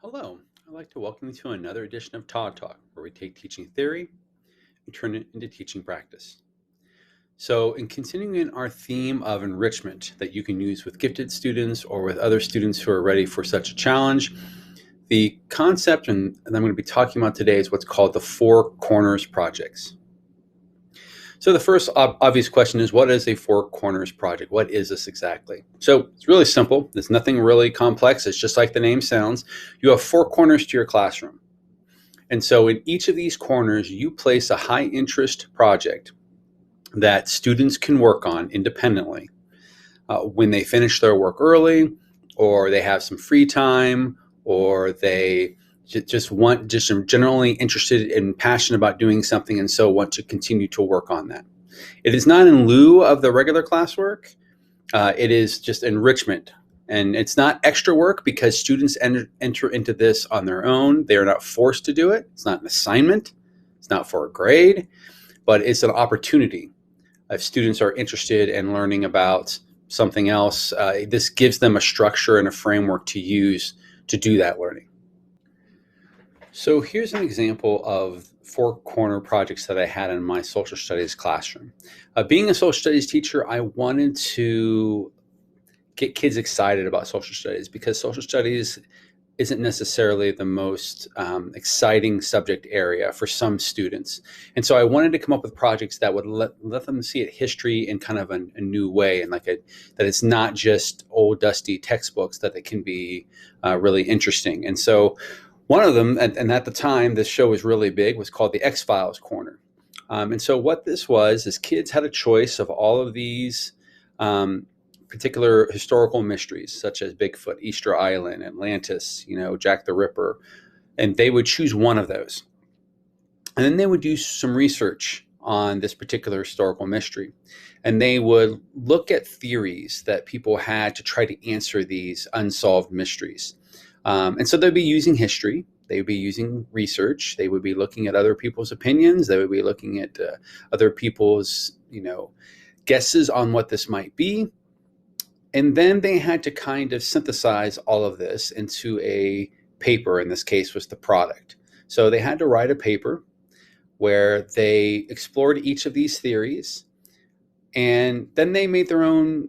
Hello, I'd like to welcome you to another edition of Todd Talk, where we take teaching theory and turn it into teaching practice. So, in continuing our theme of enrichment that you can use with gifted students or with other students who are ready for such a challenge, the concept that I'm going to be talking about today is what's called the Four Corners projects. So the first obvious question is, what is a Four Corners project? What is this exactly? So it's really simple. There's nothing really complex. It's just like the name sounds. You have four corners to your classroom. And so in each of these corners, you place a high interest project that students can work on independently when they finish their work early, or they have some free time, or they just generally interested and passionate about doing something and so want to continue to work on that. It is not in lieu of the regular classwork. It is just enrichment. And it's not extra work because students enter into this on their own. They are not forced to do it. It's not an assignment. It's not for a grade, but it's an opportunity. If students are interested in learning about something else, this gives them a structure and a framework to use to do that learning. So here's an example of four corner projects that I had in my social studies classroom. Being a social studies teacher, I wanted to get kids excited about social studies because social studies isn't necessarily the most exciting subject area for some students. And so I wanted to come up with projects that would let them see history in kind of a new way, and that it's not just old dusty textbooks, that it can be really interesting. And so one of them, and at the time this show was really big, was called the XFiles Corner. And so what this was is kids had a choice of all of these particular historical mysteries, such as Bigfoot, Easter Island, Atlantis, Jack the Ripper, and they would choose one of those. And then they would do some research on this particular historical mystery. And they would look at theories that people had to try to answer these unsolved mysteries. And so they'd be using history, they would be using research, they would be looking at other people's opinions, they would be looking at other people's, guesses on what this might be. And then they had to kind of synthesize all of this into a paper. In this case was the product. So they had to write a paper where they explored each of these theories, and then they made their own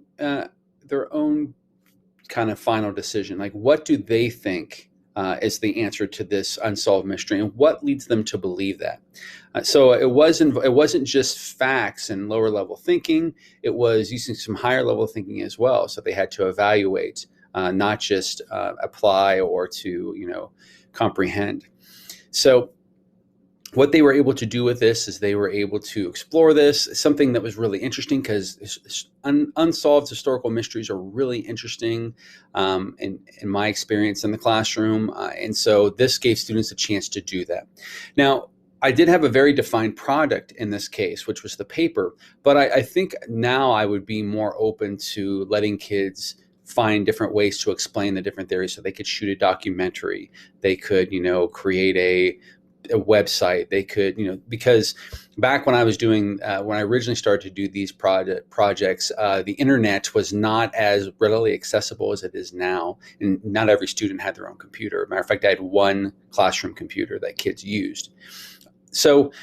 kind of final decision. Like, what do they think is the answer to this unsolved mystery, and what leads them to believe that? So it wasn't just facts and lower level thinking. It was using some higher level thinking as well. So they had to evaluate, not just apply or to comprehend. So what they were able to do with this is they were able to explore this, something that was really interesting, because unsolved historical mysteries are really interesting in my experience in the classroom. And so this gave students a chance to do that. Now, I did have a very defined product in this case, which was the paper, but I think now I would be more open to letting kids find different ways to explain the different theories. So they could shoot a documentary, they could, create a website, they could, because back when I was doing, when I originally started to do these projects, the internet was not as readily accessible as it is now. And not every student had their own computer. Matter of fact, I had one classroom computer that kids used. So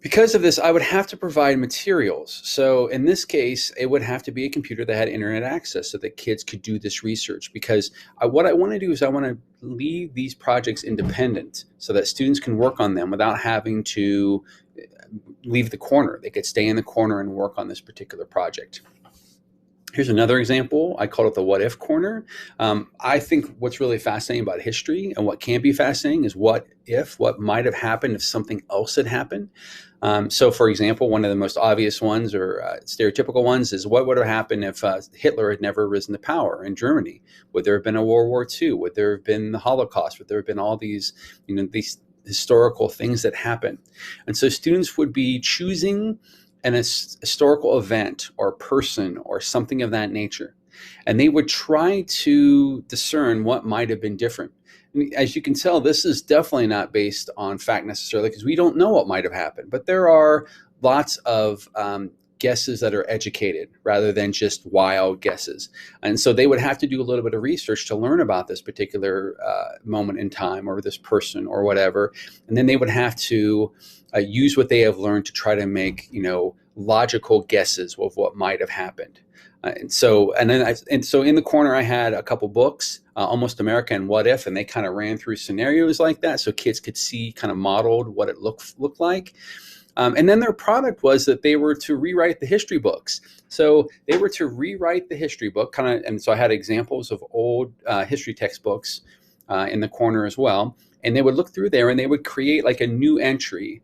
because of this, I would have to provide materials. So in this case, it would have to be a computer that had internet access so that kids could do this research. Because what I want to do is I want to leave these projects independent so that students can work on them without having to leave the corner. They could stay in the corner and work on this particular project. Here's another example. I call it the what if corner. I think what's really fascinating about history, and what can be fascinating, is what might have happened if something else had happened. So for example, one of the most obvious ones, or stereotypical ones, is what would have happened if Hitler had never risen to power in Germany? Would there have been a World War II? Would there have been the Holocaust? Would there have been all these, these historical things that happen? And so students would be choosing an historical event or person or something of that nature, and they would try to discern what might have been different. And as you can tell, this is definitely not based on fact necessarily, because we don't know what might have happened, but there are lots of guesses that are educated rather than just wild guesses. And so they would have to do a little bit of research to learn about this particular moment in time or this person or whatever. And then they would have to use what they have learned to try to make, logical guesses of what might have happened. So in the corner, I had a couple books, Almost America and What If, and they kind of ran through scenarios like that so kids could see kind of modeled what it looked like. And then their product was that they were to rewrite the history books. So they were to rewrite the history book and so I had examples of old history textbooks in the corner as well. And they would look through there and they would create like a new entry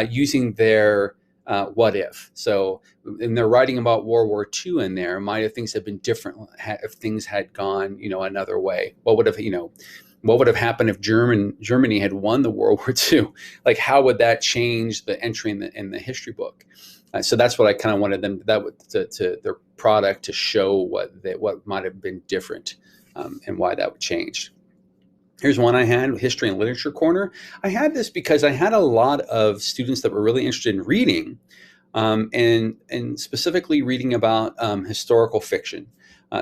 using their what if. So, and they're writing about World War II in there. Might have things have been different if things had gone, another way? What would have happened if Germany had won the World War II? Like, how would that change the entry in the history book? So that's what I kind of wanted them to their product to show what might have been different and why that would change. Here's one I had, History and Literature Corner. I had this because I had a lot of students that were really interested in reading, and specifically reading about historical fiction.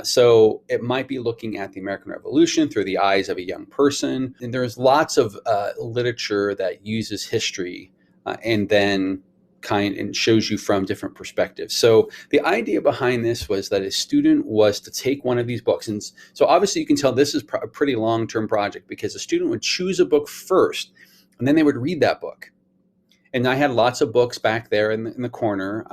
So it might be looking at the American Revolution through the eyes of a young person. And there's lots of literature that uses history and then and shows you from different perspectives. So the idea behind this was that a student was to take one of these books. And so obviously you can tell this is a pretty long-term project because a student would choose a book first and then they would read that book. And I had lots of books back there in the corner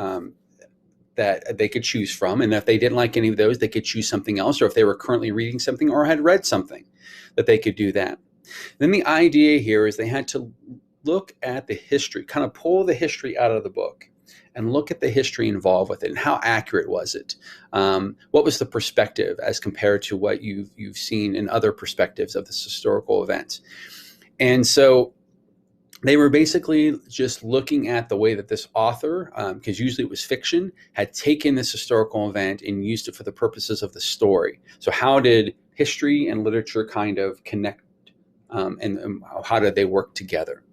that they could choose from. And if they didn't like any of those, they could choose something else, or if they were currently reading something or had read something, that they could do that. Then the idea here is they had to look at the history, kind of pull the history out of the book and look at the history involved with it and how accurate was it? What was the perspective as compared to what you've seen in other perspectives of this historical event? And so they were basically just looking at the way that this author, because usually it was fiction, had taken this historical event and used it for the purposes of the story. So how did history and literature kind of connect, and how did they work together?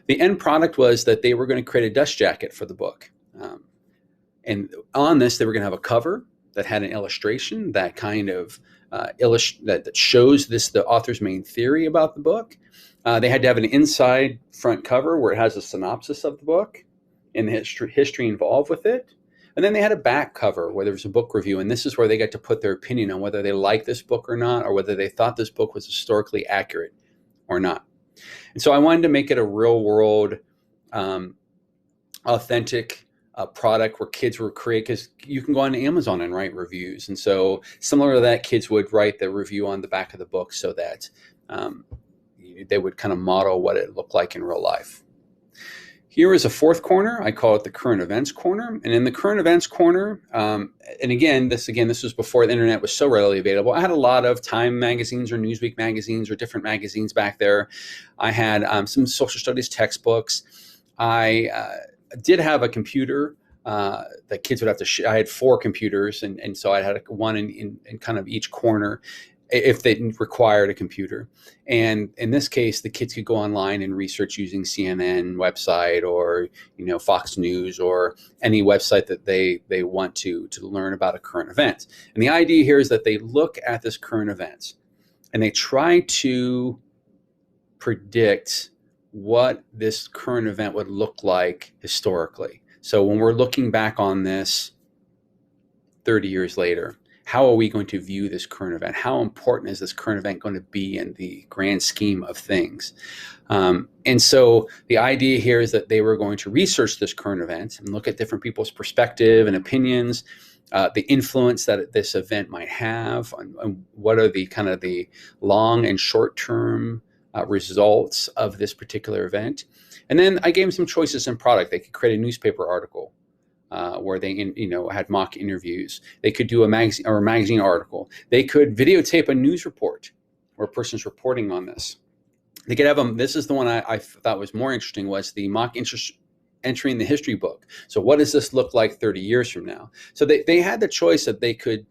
The end product was that they were going to create a dust jacket for the book. And on this, they were going to have a cover that had an illustration that kind of that shows the author's main theory about the book. They had to have an inside front cover where it has a synopsis of the book and the history involved with it. And then they had a back cover where there was a book review. And this is where they got to put their opinion on whether they liked this book or not, or whether they thought this book was historically accurate or not. And so I wanted to make it a real world, authentic product where kids were creating, because you can go on Amazon and write reviews. And so similar to that, kids would write the review on the back of the book so that they would kind of model what it looked like in real life. Here is a fourth corner. I call it the Current Events Corner. And in the Current Events Corner, and again, this was before the internet was so readily available. I had a lot of Time magazines or Newsweek magazines or different magazines back there. I had some social studies textbooks. I did have a computer that kids would have to I had 4 computers, and so I had one in kind of each corner if they required a computer. And in this case, the kids could go online and research using CNN website or, Fox News or any website that they want to learn about a current event. And the idea here is that they look at this current event and they try to predict what this current event would look like historically. So when we're looking back on this 30 years later, how are we going to view this current event? How important is this current event going to be in the grand scheme of things? And so the idea here is that they were going to research this current event and look at different people's perspective and opinions, the influence that this event might have, and what are the kind of the long and short-term results of this particular event. And then I gave them some choices in product. They could create a newspaper article where they had mock interviews. They could do a magazine article. They could videotape a news report where a person's reporting on this. They could have them. This is the one I thought was more interesting, was the mock entry in the history book. So what does this look like 30 years from now? So they had the choice that they could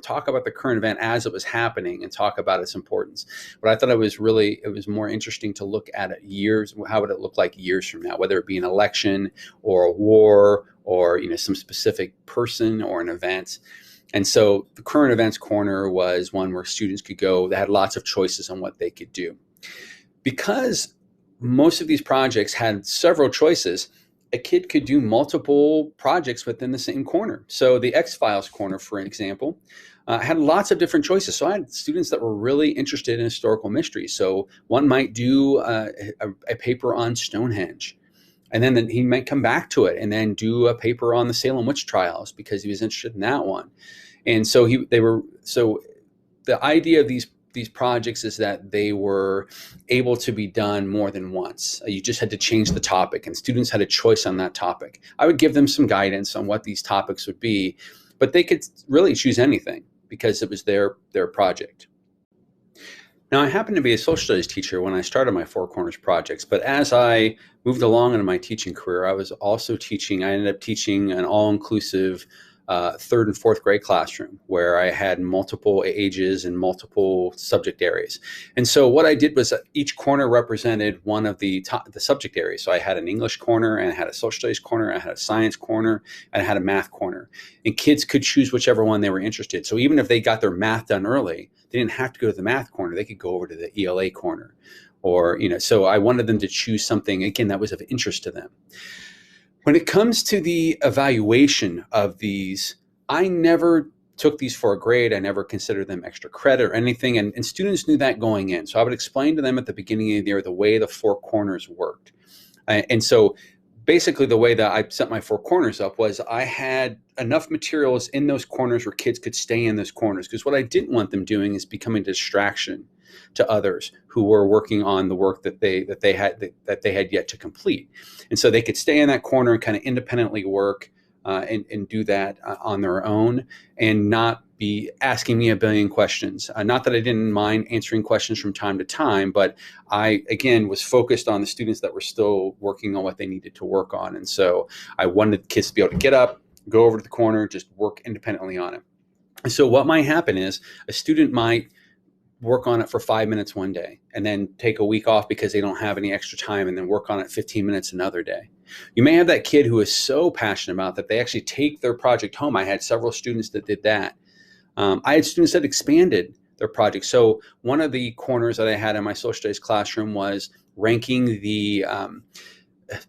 talk about the current event as it was happening and talk about its importance. But I thought it was more interesting to look at it years. How would it look like years from now, whether it be an election or a war or some specific person or an event. And so the current events corner was one where students could go. They had lots of choices on what they could do. Because most of these projects had several choices, a kid could do multiple projects within the same corner. So the XFiles Corner, for example, had lots of different choices. So I had students that were really interested in historical mysteries. So one might do a paper on Stonehenge. And then he might come back to it and then do a paper on the Salem witch trials because he was interested in that one. And so the idea of these projects is that they were able to be done more than once. You just had to change the topic, and students had a choice on that topic. I would give them some guidance on what these topics would be, but they could really choose anything because it was their project. Now, I happened to be a social studies teacher when I started my Four Corners projects, but as I moved along in my teaching career, I was also teaching. I ended up teaching an all-inclusive third and fourth grade classroom where I had multiple ages and multiple subject areas. And so what I did was each corner represented one of the subject areas. So I had an English corner, and I had a social studies corner, I had a science corner, and I had a math corner. And kids could choose whichever one they were interested in. So even if they got their math done early, they didn't have to go to the math corner. They could go over to the ELA corner. Or, so I wanted them to choose something, again, that was of interest to them. When it comes to the evaluation of these, I never took these for a grade. I never considered them extra credit or anything. And students knew that going in. So I would explain to them at the beginning of the year the way the Four Corners worked. And so basically the way that I set my Four Corners up was I had enough materials in those corners where kids could stay in those corners. Because what I didn't want them doing is becoming a distraction to others who were working on the work that they had yet to complete. And so they could stay in that corner and kind of independently work and do that on their own and not be asking me a billion questions. Not that I didn't mind answering questions from time to time, but I, again, was focused on the students that were still working on what they needed to work on. And so I wanted kids to be able to get up, go over to the corner, just work independently on it. And so what might happen is a student might work on it for 5 minutes one day and then take a week off because they don't have any extra time, and then work on it 15 minutes another day. You may have that kid who is so passionate about that they actually take their project home. I had several students that did that. I had students that expanded their project. So one of the corners that I had in my social studies classroom was ranking the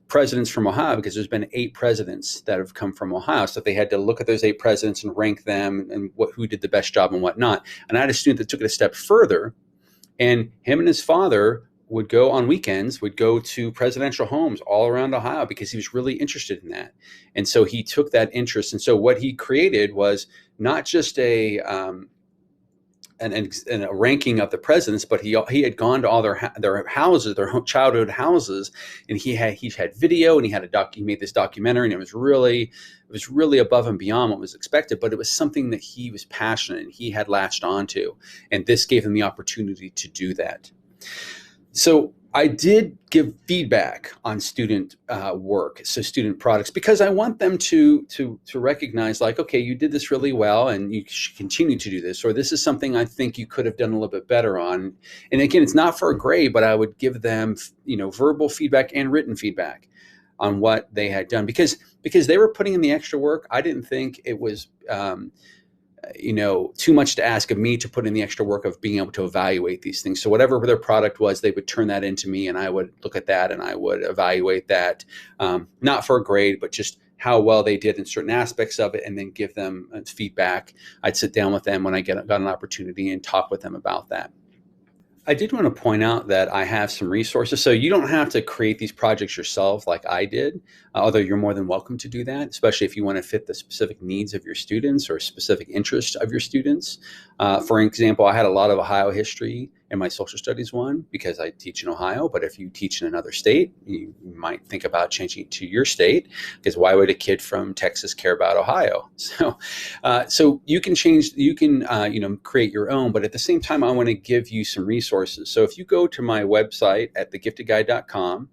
presidents from Ohio, because there's been 8 presidents that have come from Ohio. So they had to look at those 8 presidents and rank them and who did the best job and whatnot. And I had a student that took it a step further, and him and his father would go on weekends, would go to presidential homes all around Ohio because he was really interested in that. And so he took that interest. And so what he created was not just a ranking of the presidents, but he had gone to all their houses, their childhood houses, and he had video, and he made this documentary, and it was really above and beyond what was expected, but it was something that he was passionate and he had latched onto, and this gave him the opportunity to do that. So I did give feedback on student work, so student products, because I want them to recognize, like, okay, you did this really well and you should continue to do this, or this is something I think you could have done a little bit better on. And again, it's not for a grade, but I would give them, verbal feedback and written feedback on what they had done, because they were putting in the extra work. I didn't think it was too much to ask of me to put in the extra work of being able to evaluate these things. So whatever their product was, they would turn that into me, and I would look at that and I would evaluate that, not for a grade, but just how well they did in certain aspects of it, and then give them feedback. I'd sit down with them when I got an opportunity and talk with them about that. I did want to point out that I have some resources. So you don't have to create these projects yourself like I did, although you're more than welcome to do that, especially if you want to fit the specific needs of your students or specific interests of your students. For example, I had a lot of Ohio history in my social studies one because I teach in Ohio, but if you teach in another state, you might think about changing it to your state, because why would a kid from Texas care about Ohio? So you can change, create your own, but at the same time, I want to give you some resources. So if you go to my website at thegiftedguide.com,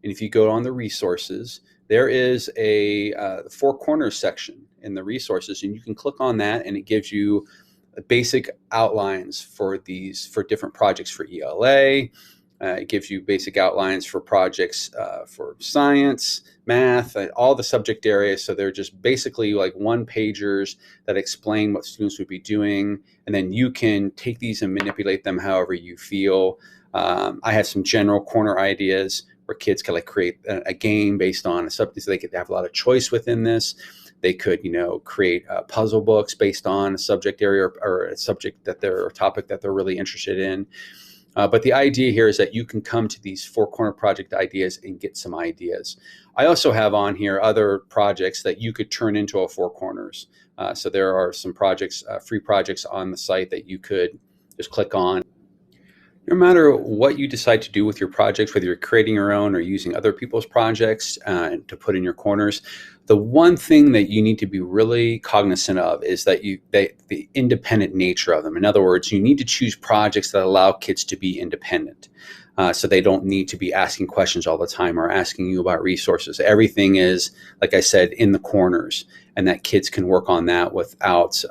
and if you go on the resources, there is a four corners section in the resources, and you can click on that, and it gives you basic outlines for different projects for ELA. It gives you basic outlines for projects for science, math, all the subject areas. So they're just basically like one pagers that explain what students would be doing. And then you can take these and manipulate them however you feel. I have some general corner ideas where kids can like create a game based on a subject, so they could have a lot of choice within this. They could, create puzzle books based on a subject area or a subject or a topic that they're really interested in. But the idea here is that you can come to these four corner project ideas and get some ideas. I also have on here other projects that you could turn into a four corners. So there are some projects, free projects on the site that you could just click on. No matter what you decide to do with your projects, whether you're creating your own or using other people's projects to put in your corners, the one thing that you need to be really cognizant of is that the independent nature of them. In other words, you need to choose projects that allow kids to be independent. So they don't need to be asking questions all the time or asking you about resources. Everything is, like I said, in the corners, and that kids can work on that without,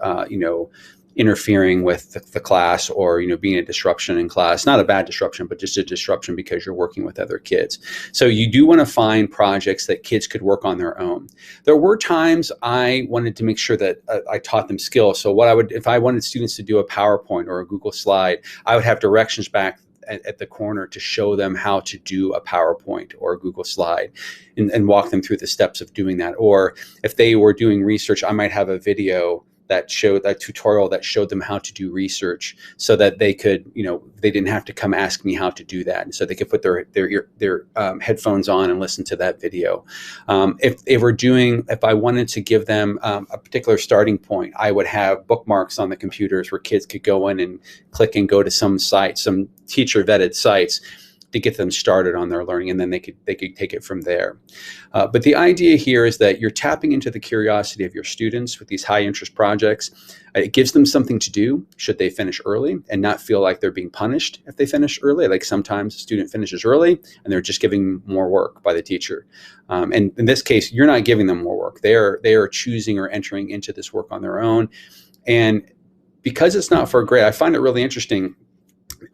interfering with the class or, being a disruption in class. Not a bad disruption, but just a disruption because you're working with other kids. So you do want to find projects that kids could work on their own. There were times I wanted to make sure that I taught them skills. So if I wanted students to do a PowerPoint or a Google slide, I would have directions back at the corner to show them how to do a PowerPoint or a Google slide and walk them through the steps of doing that. Or if they were doing research, I might have a video that tutorial that showed them how to do research, so that they could, they didn't have to come ask me how to do that. And so they could put their headphones on and listen to that video. If I wanted to give them a particular starting point, I would have bookmarks on the computers where kids could go in and click and go to some sites, some teacher vetted sites, to get them started on their learning, and then they could take it from there. But the idea here is that you're tapping into the curiosity of your students with these high interest projects. It gives them something to do should they finish early and not feel like they're being punished if they finish early. Like sometimes a student finishes early and they're just giving more work by the teacher. And in this case, you're not giving them more work. They are choosing or entering into this work on their own. And because it's not for a grade, I find it really interesting.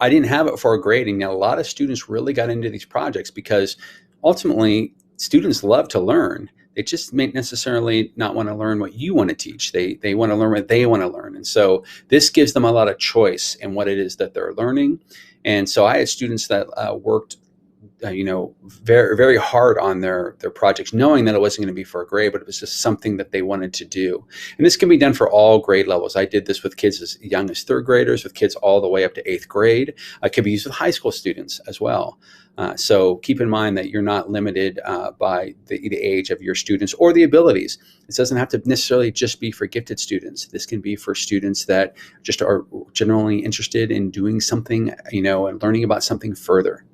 I didn't have it for a grading. Now, a lot of students really got into these projects because ultimately students love to learn. They just may necessarily not want to learn what you want to teach. They want to learn what they want to learn. And so this gives them a lot of choice in what it is that they're learning. And so I had students that worked very, very hard on their projects, knowing that it wasn't going to be for a grade, but it was just something that they wanted to do. And this can be done for all grade levels. I did this with kids as young as third graders, with kids all the way up to 8th grade. It could be used with high school students as well. So keep in mind that you're not limited by the age of your students or the abilities. It doesn't have to necessarily just be for gifted students. This can be for students that just are generally interested in doing something, and learning about something further.